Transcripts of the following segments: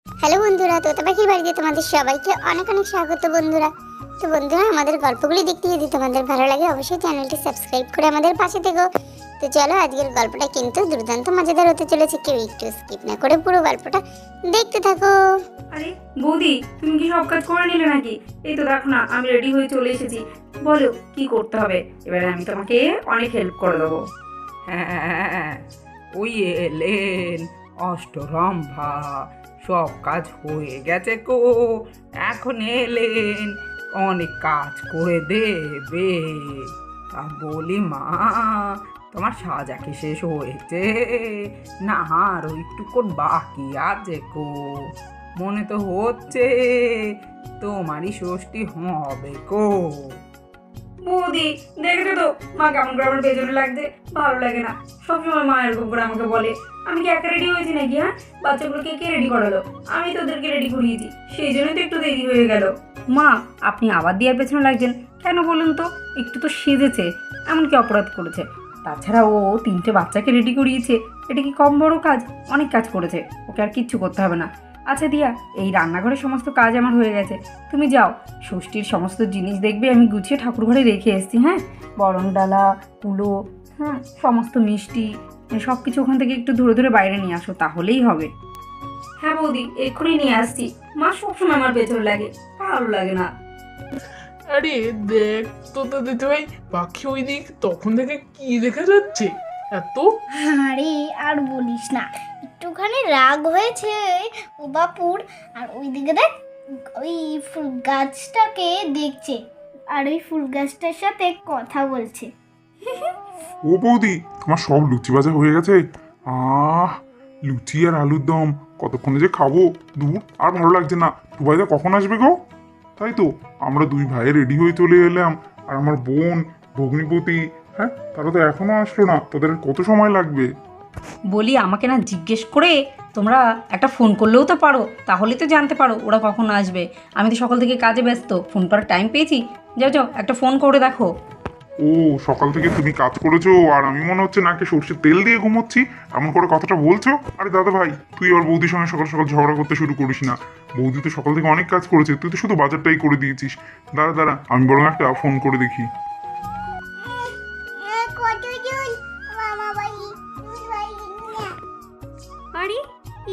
Hello বন্ধুরা, তোতা পাখির বাড়িতে তোমাদের সবাইকে অনেক অনেক স্বাগত বন্ধুরা। তো বন্ধুরা, আমাদের গল্পগুলি দেখতে যদি তোমাদের ভালো লাগে অবশ্যই চ্যানেলটি সাবস্ক্রাইব করে আমাদের পাশে থেকো। তো চলো, আজকের গল্পটা কিন্তু দুর্দান্ত মজাদার হতে চলেছে, কেউ একটু স্কিপ না করে পুরো গল্পটা দেখতে থাকো। আরে বৌদি, তুমি কি সব কাজ করে নিলে নাকি? এই তো দেখো না, আমি রেডি হয়ে চলে এসেছি। বলো কি করতে হবে, এবারে আমি তোমাকে অনেক হেল্প করে দেবো। হ্যাঁ, ওই এলেন অষ্টরম্ভা, সব কাজ হয়ে গেছে গো, এখন এলেন, অনেক কাজ করে দেবে। তা বলি মা, তোমার সাজা কি শেষ হয়েছে না আরো একটুক্ষণ বাকি আছে গো? মনে তো হচ্ছে তোমারই ষষ্ঠী হবে গো। বৌদি, দেখেছো তো মা কেমন করে আমার পেছনে লাগছে? ভালো লাগে না। সবসময় মা এরকম করে আমাকে বলে। আমি কি একা রেডি হয়েছি নাকি? হ্যাঁ, বাচ্চাগুলোকে কে রেডি করালো? আমি তো ওদেরকে রেডি করিয়েছি, সেই জন্যই তো একটু দেরি হয়ে গেল। মা, আপনি আবার দিয়ার পেছনে লাগছেন কেন বলুন তো? একটু তো সেজেছে, এমন কি অপরাধ করেছে? তাছাড়া ও 3টে বাচ্চাকে রেডি করিয়েছে, এটা কি কম বড় কাজ? অনেক কাজ করেছে, ওকে আর কিচ্ছু করতে হবে না। আচ্ছা দিয়া, এই রান্নাঘরের সমস্ত কাজ আমার হয়ে গেছে, তুমি যাও। ষষ্ঠীর সমস্ত জিনিস দেখবে আমি গুছিয়ে ঠাকুর ঘরে রেখে এসেছি। হ্যাঁ, বরণ ডালা, কুলো, হ্যাঁ, সমস্ত মিষ্টি সব কিছু ওখান থেকে একটু ধরে ধরে বাইরে নিয়ে আসো, তাহলেই হবে। হ্যাঁ বৌদি, এক্ষুনি নিয়ে আসছি। মা সবসময় আমার পেছনে লাগে, ভালো লাগে না। আরে দেখ তো দিতে ভাই, পাখি ওই দিক তখন থেকে কি দেখা যাচ্ছে এত? আরে আর বলিস না, একটুখানি রাগ হয়েছে ও বাপুর। আর ওইদিকে দেখ, ওই ফুল গাছটাকে দেখছে আর ওই ফুল গাছটার সাথে কথা বলছে। ও বৌদি, তোমার সব লুচি ভাজা হয়ে গেছে? লুচি আর আলুর দম কতক্ষণে যে খাবো, দূর আর ভালো লাগছে না। টুবাইদা কখন আসবে গো? তাই তো, আমরা দুই ভাই রেডি হয়ে চলে এলাম, আর আমার বোন ভগ্নিপতি, হ্যাঁ, তারা তো এখনো আসলো না। তোদের কত সময় লাগবে? বলি, আমাকে না জিজ্ঞেস করে তোমরা একটা ফোন করলেও তো পারো, তাহলেই তো জানতে পারো ওরা কখন আসবে। আমি তো সকাল থেকে কাজে ব্যস্ত, ফোন করার টাইম পেয়েছি? যাও যাও, একটা ফোন করে দেখো। ও, সকাল থেকে তুমি কাজ করেছো আর আমি মনে হচ্ছে নাকে সর্ষের তেল দিয়ে ঘুমোচ্ছি, এমন করে কথাটা বলছো? আরে দাদা ভাই, তুই আর বৌদির সঙ্গে সকাল সকাল ঝগড়া করতে শুরু করিস না। বৌদি তো সকাল থেকে অনেক কাজ করেছে, তুই তো শুধু বাজারটাই করে দিয়েছিস। দাঁড়া দাঁড়া, আমি বরং একটা ফোন করে দেখি। আরে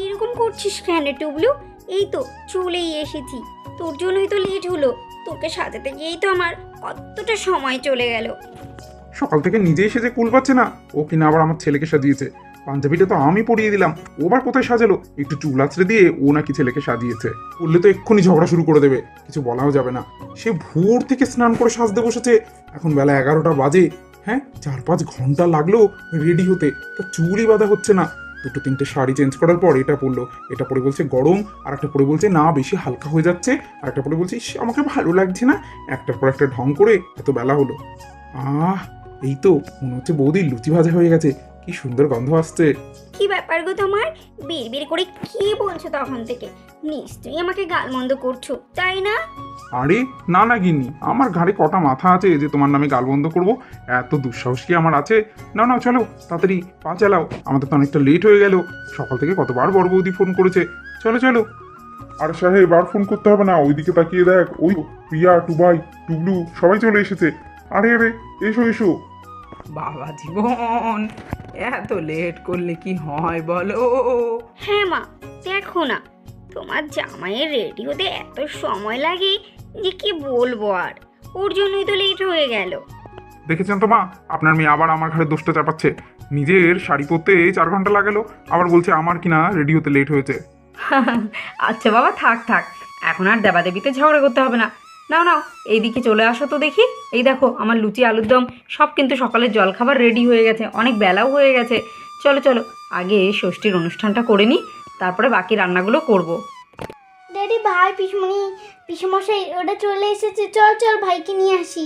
এরকম করছিস কেন টুবলু? এই তো চলেই এসেছি, তোর জন্যই তো লেট হলো। তোকে সাজাতে গিয়েই তো আমার কতটা সময় চলে গেল। সকাল থেকে নিজেই সেজে কুল পাচ্ছে না, ও কিনা আবার আমার ছেলেকে সাজিয়েছে। পাঞ্জাবিটা তো আমি পরিয়ে দিলাম, ও আবার কোথায় সাজালো? একটু চুল আঁচড়ে দিয়ে ও নাকি ছেলেকে সাজিয়েছে। বললে তো এক্ষুনি ঝগড়া শুরু করে দেবে, কিছু বলাও যাবে না। সে ভোর থেকে স্নান করে সাজতে বসেছে, এখন বেলা 11টা বাজে। হ্যাঁ, 4-5 ঘন্টা লাগলো রেডি হতে, তা চুলই বাঁধা হচ্ছে না। 2-3টে শাড়ি চেঞ্জ করার পর এটা পরলো, এটা পরে বলছে গরম, আর একটা পরে বলছে না বেশি হালকা হয়ে যাচ্ছে, আর একটা পরে বলছে ইস, আমাকে ভালো লাগছে না। একটার পর একটা ঢং করে এত বেলা হলো। এই তো মনে হচ্ছে বৌদির লুচি ভাজা হয়ে গেছে, কি সুন্দর গন্ধ আসছে। কি ব্যাপার গো তোমার? বিড়বিড় করে কি বলছো তখন থেকে? নিশ্চয়ই আমাকে গালমন্দ করছো, তাই না? আরে না না গিন্নি, আমার ঘাড়ে কটা মাথা আছে যে তোমার নামে গালবন্ধ করব? এত দুঃসাহস কি আমার আছে? না না, চলো তাড়াতাড়ি পা চালাও, আমাদের তো অনেকটা লেট হয়ে গেল। সকাল থেকে কতবার বড় বৌদি ফোন করেছে। চলো চলো। আরে সাহেব, আর ফোন করতে হবে না, ওইদিকে তাকিয়ে দেখ, ওই প্রিয়া, টুবাই, টুবলু সবাই চলে এসেছে। আরে আরে, এসো এসো। বাবা জীবন, এত লেট করলে কি হয় বলো? হ্যাঁ মা, দেখো না, তোমার জামাইয়ের রেডি হতে এত সময় লাগে যে কি বলবো আর। ওর জন্যই তো লেট হয়ে গেল। দেখেছেন তো মা, আপনার মেয়ে আবার আমার ঘাড়ে দোষটা চাপাচ্ছে। নিজের শাড়ি পরতে 4 ঘন্টা লাগালো, আবার বলছে আমার কিনা রেডি হতে লেট হয়েছে। আচ্ছা বাবা, থাক থাক, এখন আর দেবাদেবীতে ঝগড়া করতে হবে না। নাও নাও, এইদিকে চলে আসো তো দেখি। এই দেখো, আমার লুচি আলুর দম সব কিন্তু সকালের জলখাবার রেডি হয়ে গেছে, অনেক বেলাও হয়ে গেছে। চলো চলো, আগে ষষ্ঠীর অনুষ্ঠানটা করে নিই, তারপরে বাকি রান্নাগুলো করব। ড্যাডি, ভাই, পিসমণি, পিসমশাই ওটা চলে এসেছে, চল চল ভাইকে নিয়ে আসি।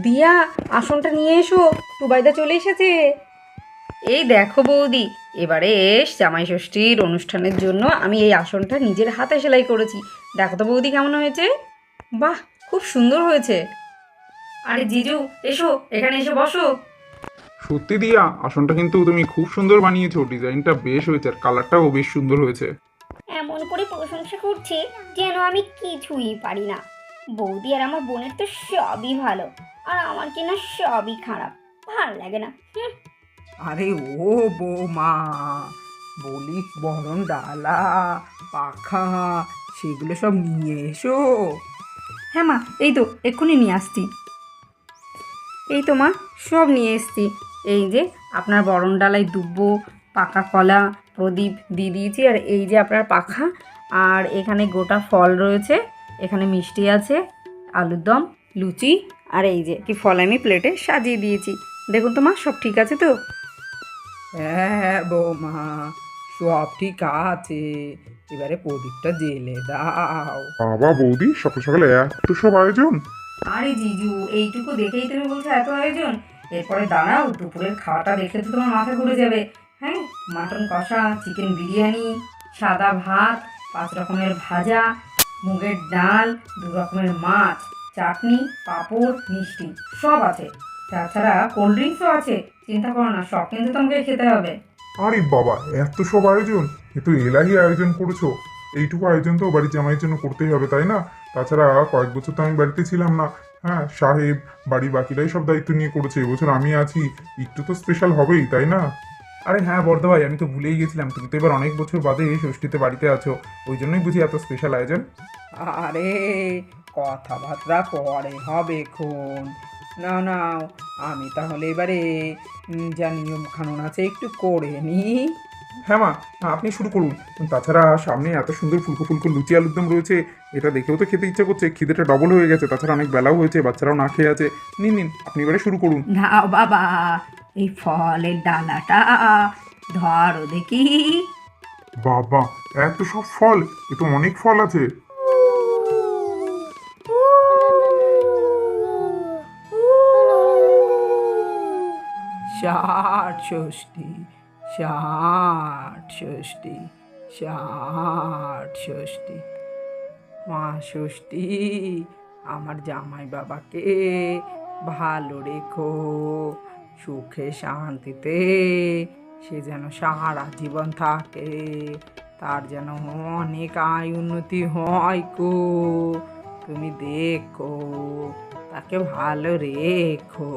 দিয়া, আসনটা নিয়ে এসো, টুবাইদা চলে এসেছে। এই দেখো বৌদি, এবারে জামাই ষষ্ঠীর অনুষ্ঠানের জন্য আমি এই আসনটা নিজের হাতে সেলাই করেছি। দেখো তো বৌদি কেমন হয়েছে? বাহ, খুব সুন্দর হয়েছে। আরে জিজু, এসো, এখানে এসে বসো। সত্যি দিয়া, আসনটা কিন্তু তুমি খুব সুন্দর বানিয়েছো, ডিজাইনটা বেশ হয়েছে, আর কালারটাও বেশ সুন্দর হয়েছে। এমন এমন করে প্রশংসা করছে যেন আমি কিছুই পারি না। বৌদি আর আমার বোনের তো সবই ভালো, আর আমার কিনা সবই খারাপ, ভালো লাগে না। আরে ও বৌমা, বলি বরণ ডালা পাখা সেগুলো সব নিয়ে এসো। হ্যাঁ মা, এই তো এক্ষুনি নিয়ে আসছি। এই তো মা, সব নিয়ে এসছি। এই যে আপনার বরণ ডালায় দুব্বো, পাকা কলা, প্রদীপ দিয়ে দিয়েছি, আর এই যে আপনার পাখা, আর এখানে গোটা ফল রয়েছে, এখানে মিষ্টি আছে, আলুর দম, লুচি, আর এই যে কি ফল আমি প্লেটে সাজিয়ে দিয়েছি। দেখুন তো মা, সব ঠিক আছে তো? হ্যাঁ বৌমা, সব ঠিক আছে, এবারে প্রদীপটা জেলে দাও। বাবা বৌদি, সকাল সকালে এত সব আয়োজন! আরে জিজু, এইটুকু দেখেই তুমি বলছো এত আয়োজন? এরপরে দাঁড়াও, দুপুরের খাওয়াটা দেখলে তো তোমার মাথা ঘুরে যাবে। হ্যাঁ, মাটন কষা, চিকেন বিরিয়ানি, সাদা ভাত, 5 রকমের ভাজা, মুগের ডাল, 2 রকমের মাছ, চাটনি, পাঁপড়, মিষ্টি সব আছে। তাছাড়া কোল্ড ড্রিঙ্কসও আছে। চিন্তা করো না, সব কিন্তু তোমাকে খেতে হবে। আরে বাবা, এত সব আয়োজন! এ তো এলাহি আয়োজন করেছো। এইটুকু আয়োজন তো বাড়ির জামাইয়ের জন্য করতেই হবে, তাই না? তাছাড়া কয়েক বছর তো আমি বাড়িতে ছিলাম না। হ্যাঁ, সাহেব, বাড়ির বাকিরাই সব দায়িত্ব নিয়ে করেছে। এবছর আমি আছি, একটু তো স্পেশাল হবেই, তাই না? আরে হ্যাঁ বর্দা ভাই, আমি তো ভুলেই গেছিলাম, তুমি তো এবার অনেক বছর বাদে ষষ্ঠীতে বাড়িতে আছো, ওই জন্যই বুঝি এত স্পেশাল আয়োজন। আরে কথাবার্তা পরে হবে খন, না না, আমি তাহলে এবারে যা নিয়ম কানুন আছে একটু করে নি। হ্যাঁ মা, আপনি শুরু করুন। তাছাড়া সামনে এত সুন্দর ফুলকো ফুলকো লুচি আলুর দম রয়েছে, এটা দেখেও তো খেতে ইচ্ছা করছে, খিদেটা ডবল হয়ে গেছে। তাছাড়া অনেক বেলাও হয়েছে, বাচ্চারাও না খেয়ে আছে। নিন নিন, আপনি এবারে শুরু করুন। নাও বাবা, এই ফলের ডালাটা ধরো দেখি। বাবা, এত সব ফল! এ তো অনেক ফল আছে। ষাট ষষ্ঠী, ষাট ষষ্ঠী, ষাট ষষ্ঠী। মা ষষ্ঠী, আমার জামাই বাবাকে ভালো রেখো, সুখে শান্তিতে সে যেন সারা জীবন থাকে, তার যেন অনেক আয় উন্নতি হয় গো। তুমি দেখো, তাকে ভালো রেখো।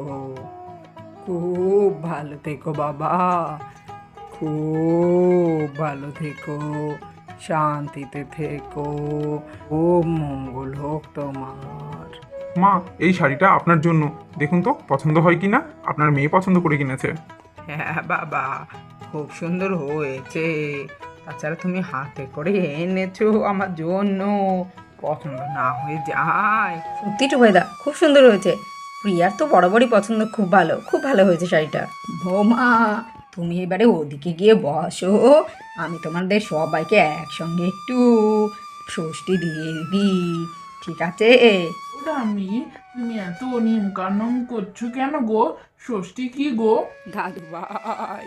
খুব ভালো থেকো বাবা, খুব ভালো থেকো, শান্তিতে থেকো, খুব মঙ্গল হোক তোমার। মা, এই শাড়িটা আপনার জন্য, দেখুন তো পছন্দ হয় কিনা। আপনার মেয়ে পছন্দ করে কিনেছে। হ্যাঁ বাবা, খুব সুন্দর হয়েছে। তাছাড়া তুমি হাতে করে এনেছো আমার জন্য, পছন্দ না হয়ে যায়? সত্যি টুবাইদা, খুব সুন্দর হয়েছে। প্রিয়ার তো বরাবরই পছন্দ, খুব ভালো, খুব ভালো হয়েছে শাড়িটা। বৌমা, তুমি এবারে ওদিকে গিয়ে বসো, আমি তোমাদের সবাইকে একসঙ্গে একটু ষষ্ঠী দিয়ে দিই, ঠিক আছে? আমি, তুমি এত নিয়ম কানুন করছো কেন গো? ষষ্ঠী কি গো? দাদু ভাই,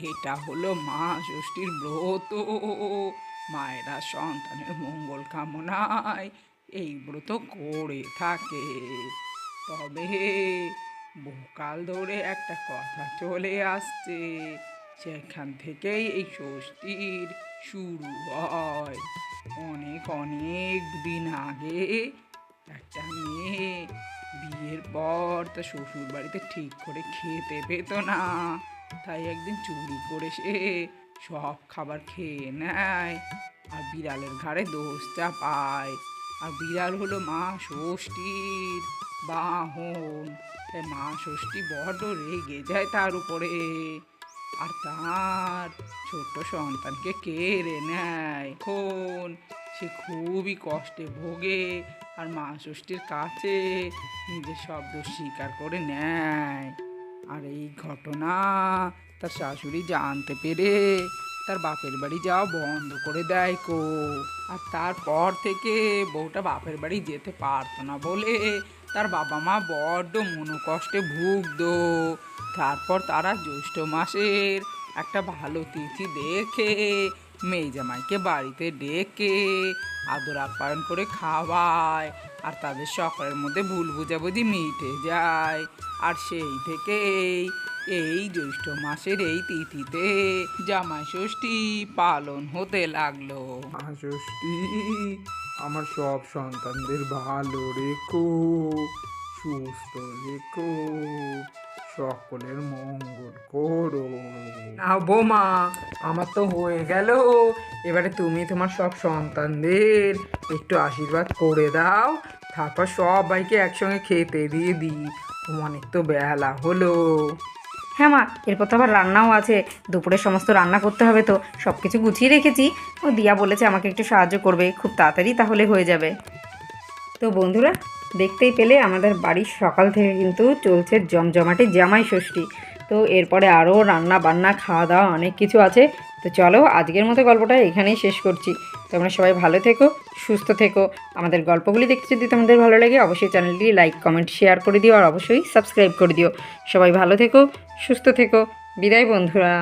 এটা হলো মা ষষ্ঠীর ব্রত। মায়েরা সন্তানের মঙ্গল কামনায় এই ব্রত করে থাকে। তবে বহুকাল ধরে একটা কথা চলে আসছে, সেখান থেকেই এই ষষ্ঠীর শুরু হয়। অনেক অনেক দিন আগে একটা মেয়ে বিয়ের পর তার শ্বশুর বাড়িতে ঠিক করে খেতে পেত না, তাই একদিন চুরি করে সে সব খাবার খেয়ে নেয়, আর বিড়ালের ঘাড়ে দোষ চাপায়। আর বিড়াল হলো মা ষষ্ঠীর বাহন, তাই মা ষষ্ঠী বড্ড রেগে যায় তার উপরে, আর তার ছোট্ট সন্তানকে কেড়ে নেয়। এখন সে খুবই কষ্টে ভোগে, আর মা ষষ্ঠীর কাছে নিজের সব দোষ স্বীকার করে নেয়। আর এই ঘটনা তার শাশুড়ি জানতে পেরে তার বাপের বাড়ি যাওয়া বন্ধ করে দেয় কো। আর তারপর থেকে বউটা বাপের বাড়ি যেতে পারতো না বলে তার বাবা মা বড্ড মনোকষ্টে ভুগতো। তারপর তারা জ্যৈষ্ঠ মাসের একটা ভালো তিথি দেখে মেয়ে জামাইকে বাড়িতে ডেকে আদর আপ্যায়ন করে খাওয়ায়, আর তাদের সকলের মধ্যে ভুল বুঝাবুঝি মিটে যায়। আর সেই থেকেই এই জ্যৈষ্ঠ মাসের এই তিথিতে জামাই ষষ্ঠী পালন হতে লাগলো। মা ষষ্ঠী, আমার সব সন্তানদের ভালো রেখো, সুস্থ রেখো, সকলের মঙ্গল করো। না বৌমা, আমার তো হয়ে গেল, এবারে তুমি তোমার সব সন্তানদের একটু আশীর্বাদ করে দাও, তারপর সবাইকে একসঙ্গে খেতে দিয়ে দিই। অনেক তো বেলা হলো। হ্যাঁ মা, এরপর তো আবার রান্নাও আছে, দুপুরে সমস্ত রান্না করতে হবে, তো সব কিছু গুছিয়ে রেখেছি। ও দিয়া বলেছে আমাকে একটু সাহায্য করবে, খুব তাড়াতাড়ি তাহলে হয়ে যাবে। তো বন্ধুরা, দেখতেই পেলে আমাদের বাড়ির সকাল থেকে কিন্তু চলছে জমজমাটি জামাই ষষ্ঠী। তো এরপরে আরও রান্না বান্না খাওয়া দাওয়া অনেক কিছু আছে। তো চলো আজকের মতো গল্পটা এখানেই শেষ করছি। তোমরা সবাই ভালো থেকো, সুস্থ থেকো। আমাদের গল্পগুলি দেখতে যদি তোমাদের ভালো লাগে অবশ্যই চ্যানেলটি লাইক কমেন্ট শেয়ার করে দিও, আর অবশ্যই সাবস্ক্রাইব করে দিও। সবাই ভালো থেকো, সুস্থ থেকো। বিদায় বন্ধুরা।